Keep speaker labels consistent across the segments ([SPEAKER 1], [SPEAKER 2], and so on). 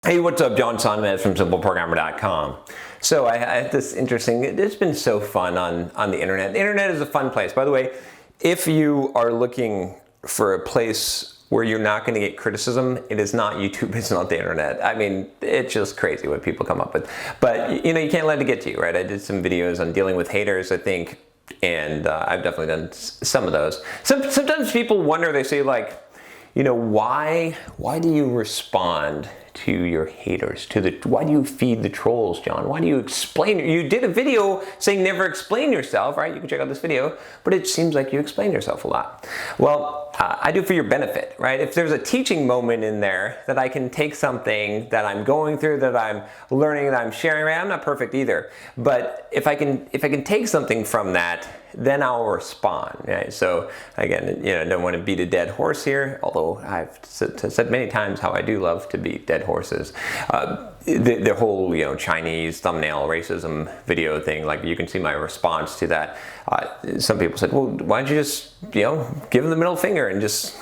[SPEAKER 1] Hey, what's up? John Sonmez from SimpleProgrammer.com. So I had this interesting, it's been so fun on the internet. The internet is a fun place. By the way, if you are looking for a place where you're not going to get criticism, it is not YouTube, it's not the internet. I mean, it's just crazy what people come up with. But you can't let it get to you, right? I did some videos on dealing with haters, I think, and I've definitely done some of those. Sometimes people wonder, they say like, why do you respond to your haters? Why do you feed the trolls, John? Why do you explain? You did a video saying never explain yourself, right? You can check out this video, but it seems like you explain yourself a lot. Well, I do for your benefit, right? If there's a teaching moment in there that I can take something that I'm going through, that I'm learning, that I'm sharing, right? I'm not perfect either, but if I can take something from that, then I'll respond, right? So again, I don't want to beat a dead horse here, although I've said many times how I do love to beat dead horses. The whole, Chinese thumbnail racism video thing, like you can see my response to that. Some people said, well, why don't you just, give them the middle finger and just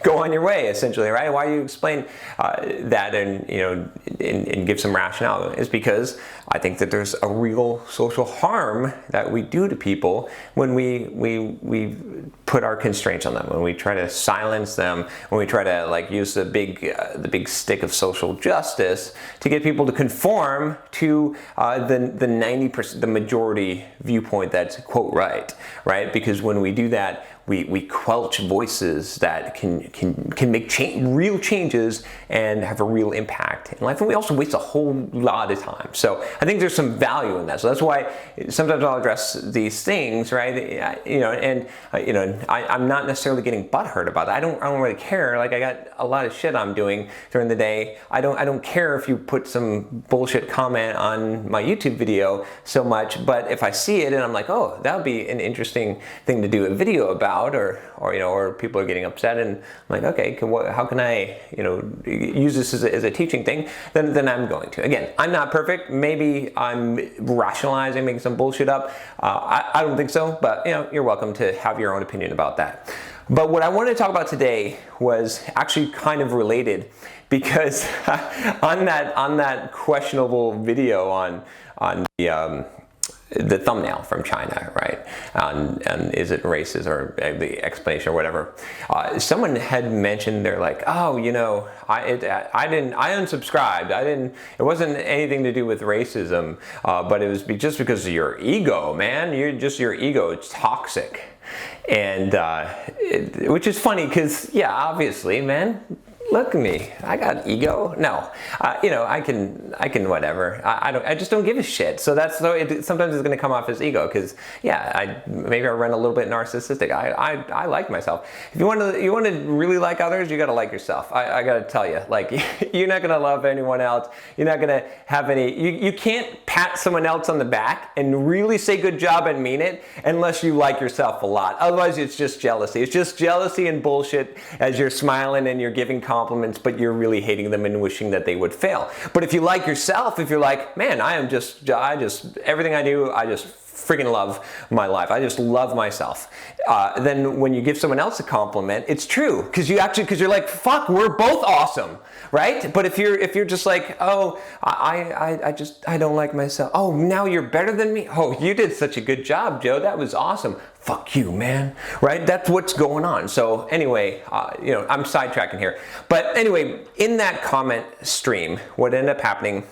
[SPEAKER 1] go on your way, essentially, right? Why do you explain that and give some rationale? Is because I think that there's a real social harm that we do to people when we put our constraints on them, when we try to silence them, when we try to use the big stick of social justice to get people to conform to the 90%, the majority viewpoint that's quote right? Because when we do that, we quelch voices that can make real changes and have a real impact in life, and we also waste a whole lot of time. So I think there's some value in that. So that's why sometimes I'll address these things, right? I'm not necessarily getting butthurt about it. I don't really care. Like, I got a lot of shit I'm doing during the day. I don't care if you put some bullshit comment on my YouTube video so much, but if I see it and I'm like, oh, that would be an interesting thing to do a video about, or people are getting upset, and I'm like, okay, how can I use this as a teaching thing? Then I'm going to. Again, I'm not perfect. Maybe I'm rationalizing, making some bullshit up. I don't think so, but you're welcome to have your own opinion about that. But what I wanted to talk about today was actually kind of related, because on that questionable video on the thumbnail from China, right? And is it racist, or the explanation or whatever? Someone had mentioned, they're like, oh, I unsubscribed. It wasn't anything to do with racism, but it was just because of your ego, man. Your ego, it's toxic. And which is funny, because yeah, obviously, man, look at me, I got ego. No, I can whatever. I just don't give a shit. So sometimes it's going to come off as ego, because yeah, maybe I run a little bit narcissistic. I like myself. If you want to really like others, you got to like yourself. I got to tell you, like, you're not going to love anyone else. You're not going to have any. You can't pat someone else on the back and really say good job and mean it unless you like yourself a lot. Otherwise, it's just jealousy. It's just jealousy and bullshit as you're smiling and you're giving compliments, but you're really hating them and wishing that they would fail. But if you like yourself, if you're like, man, everything I do, I just freaking love my life, I just love myself, then when you give someone else a compliment, it's true, because you're like, fuck, we're both awesome, right? But if you're just like, oh, I don't like myself, oh, now you're better than me, oh, you did such a good job, Joe, that was awesome, fuck you, man, right? That's what's going on. So anyway, I'm sidetracking here, but anyway, in that comment stream, what ended up happening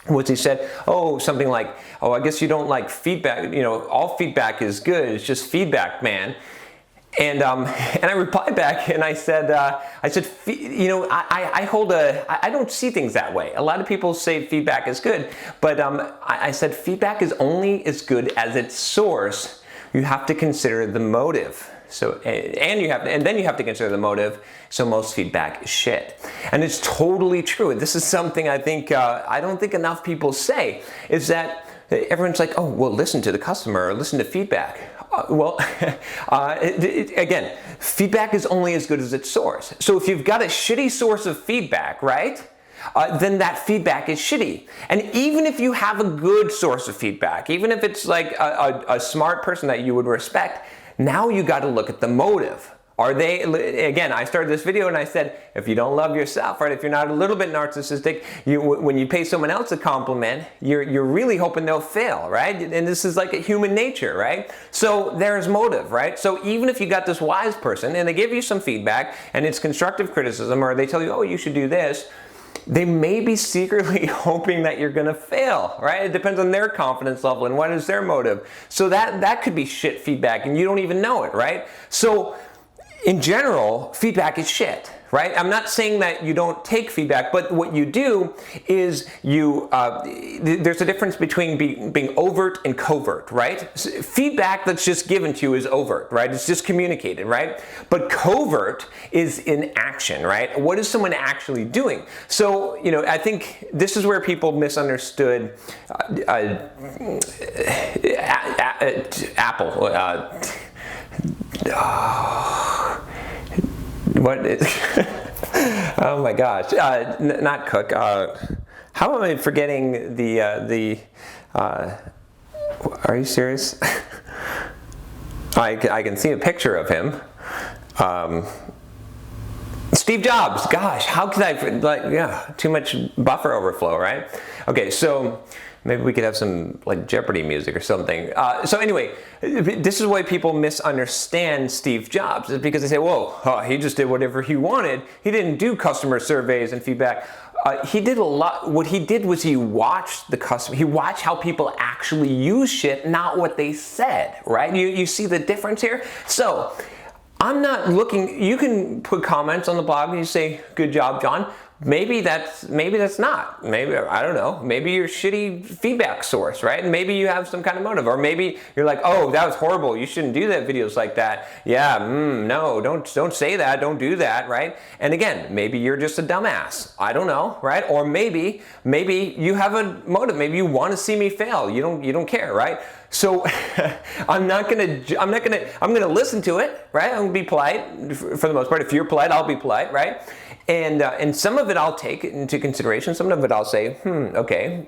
[SPEAKER 1] was he said, oh, something like, oh, I guess you don't like feedback, all feedback is good, it's just feedback, man. And I replied back and I said, I don't see things that way. A lot of people say feedback is good, but I said feedback is only as good as its source. You have to consider the motive. So, and then you have to consider the motive. So most feedback is shit. And it's totally true. This is something I don't think enough people say, is that everyone's like, oh, well, listen to the customer, or listen to feedback. Again, feedback is only as good as its source. So if you've got a shitty source of feedback, right? Then that feedback is shitty. And even if you have a good source of feedback, even if it's like a smart person that you would respect, now you got to look at the motive. Are they, again, I started this video and I said, if you don't love yourself, right, if you're not a little bit narcissistic, when you pay someone else a compliment, you're really hoping they'll fail, right? And this is like a human nature, right? So there's motive, right? So even if you got this wise person and they give you some feedback and it's constructive criticism, or they tell you, oh, you should do this, they may be secretly hoping that you're gonna fail, right? It depends on their confidence level and what is their motive. So that could be shit feedback and you don't even know it, right? So in general, feedback is shit, right? I'm not saying that you don't take feedback, but what you do is there's a difference between being overt and covert, right? Feedback that's just given to you is overt, right? It's just communicated, right? But covert is in action, right? What is someone actually doing? So, I think this is where people misunderstood Apple. What is, oh my gosh, not Cook, how am I forgetting are you serious? I can see a picture of him. Steve Jobs, gosh, how could I, too much buffer overflow, right? Okay, so maybe we could have some like Jeopardy music or something. So anyway, this is why people misunderstand Steve Jobs, is because they say, whoa, he just did whatever he wanted. He didn't do customer surveys and feedback. He did a lot. What he did was he watched the customer. He watched how people actually use shit, not what they said, right? You see the difference here? So I'm not looking, you can put comments on the blog and you say, good job, John. Maybe that's not. Maybe, I don't know, maybe you're a shitty feedback source, right? And maybe you have some kind of motive, or maybe you're like, oh, that was horrible, you shouldn't do that videos like that. Yeah, no, don't say that, don't do that, right? And again, maybe you're just a dumbass. I don't know, right? Or maybe you have a motive. Maybe you want to see me fail. You don't care, right? So I'm gonna listen to it, right? I'm gonna be polite for the most part. If you're polite, I'll be polite, right? And some of it I'll take into consideration. Some of it I'll say, okay,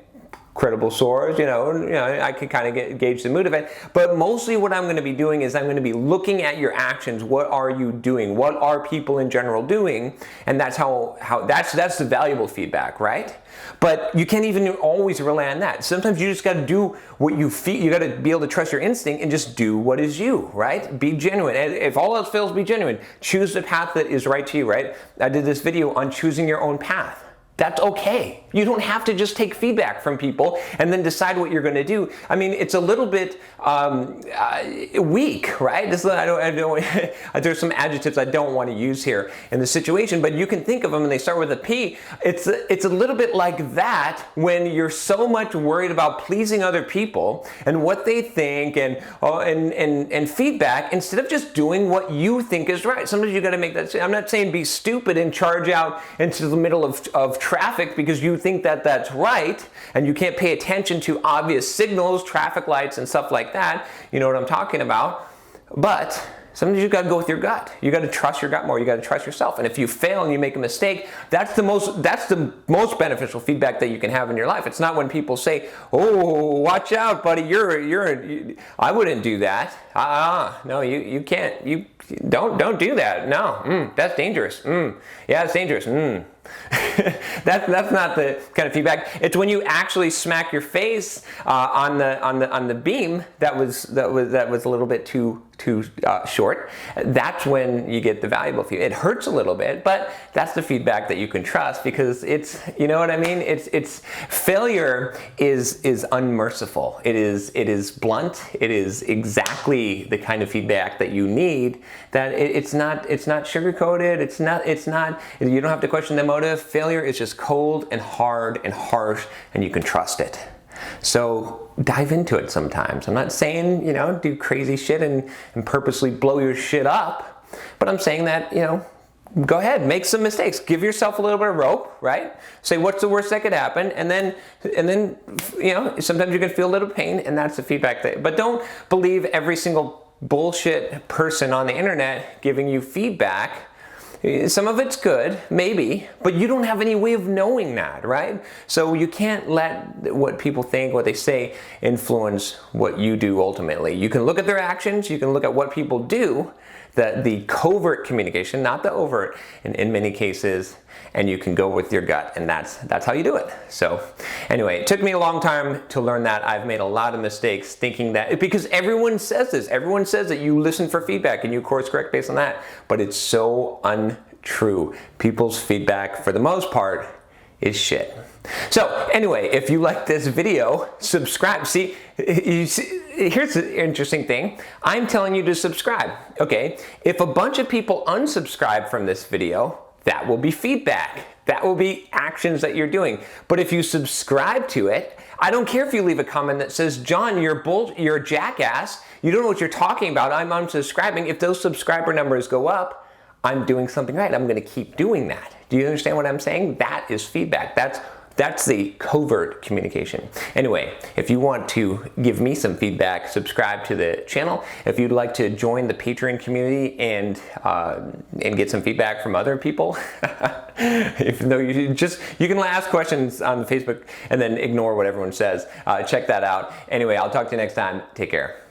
[SPEAKER 1] credible source, I can kind of gauge the mood of it. But mostly what I'm going to be doing is I'm going to be looking at your actions. What are you doing? What are people in general doing? And that's that's the valuable feedback, right? But you can't even always rely on that. Sometimes you just got to do what you feel. You got to be able to trust your instinct and just do what is you, right? Be genuine. And if all else fails, be genuine. Choose the path that is right to you, right? I did this video on choosing your own path. That's okay. You don't have to just take feedback from people and then decide what you're going to do. I mean, it's a little bit weak, right? There's some adjectives I don't want to use here in the situation, but you can think of them and they start with a P. It's a little bit like that when you're so much worried about pleasing other people and what they think and feedback, instead of just doing what you think is right. Sometimes you got to make that. I'm not saying be stupid and charge out into the middle of traffic because you think that that's right and you can't pay attention to obvious signals, traffic lights and stuff like that. You know what I'm talking about. But sometimes you got to go with your gut. You got to trust your gut more. You got to trust yourself. And if you fail and you make a mistake, that's the most beneficial feedback that you can have in your life. It's not when people say, "Oh, watch out, buddy. I wouldn't do that." No, you can't. You don't do that. No, that's dangerous. Yeah, it's dangerous. That's not the kind of feedback. It's when you actually smack your face on the beam that was a little bit too short. That's when you get the valuable feedback. It hurts a little bit, but that's the feedback that you can trust, because it's, you know what I mean? It's failure is unmerciful. It is blunt. It is exactly the kind of feedback that you need. That it's not sugar-coated. It's not. You don't have to question the motive. Failure is just cold and hard and harsh, and you can trust it. So dive into it sometimes. I'm not saying, do crazy shit and purposely blow your shit up, but I'm saying that, go ahead, make some mistakes. Give yourself a little bit of rope, right? Say, what's the worst that could happen? And then, sometimes you can feel a little pain, and that's the feedback. But don't believe every single bullshit person on the internet giving you feedback. Some of it's good, maybe, but you don't have any way of knowing that, right? So you can't let what people think, what they say, influence what you do ultimately. You can look at their actions, you can look at what people do the covert communication, not the overt in many cases, and you can go with your gut, and that's how you do it. So anyway, it took me a long time to learn that. I've made a lot of mistakes thinking that, because everyone says this. Everyone says that you listen for feedback and you course correct based on that, but it's so untrue. People's feedback, for the most part, is shit. So anyway, if you like this video, subscribe. See, here's the interesting thing. I'm telling you to subscribe. Okay, if a bunch of people unsubscribe from this video, that will be feedback. That will be actions that you're doing. But if you subscribe to it, I don't care if you leave a comment that says, John, you're a jackass. You don't know what you're talking about. I'm unsubscribing. If those subscriber numbers go up, I'm doing something right. I'm going to keep doing that. Do you understand what I'm saying? That is feedback. That's the covert communication. Anyway, if you want to give me some feedback, subscribe to the channel. If you'd like to join the Patreon community and get some feedback from other people, even though you can ask questions on Facebook and then ignore what everyone says. Check that out. Anyway, I'll talk to you next time. Take care.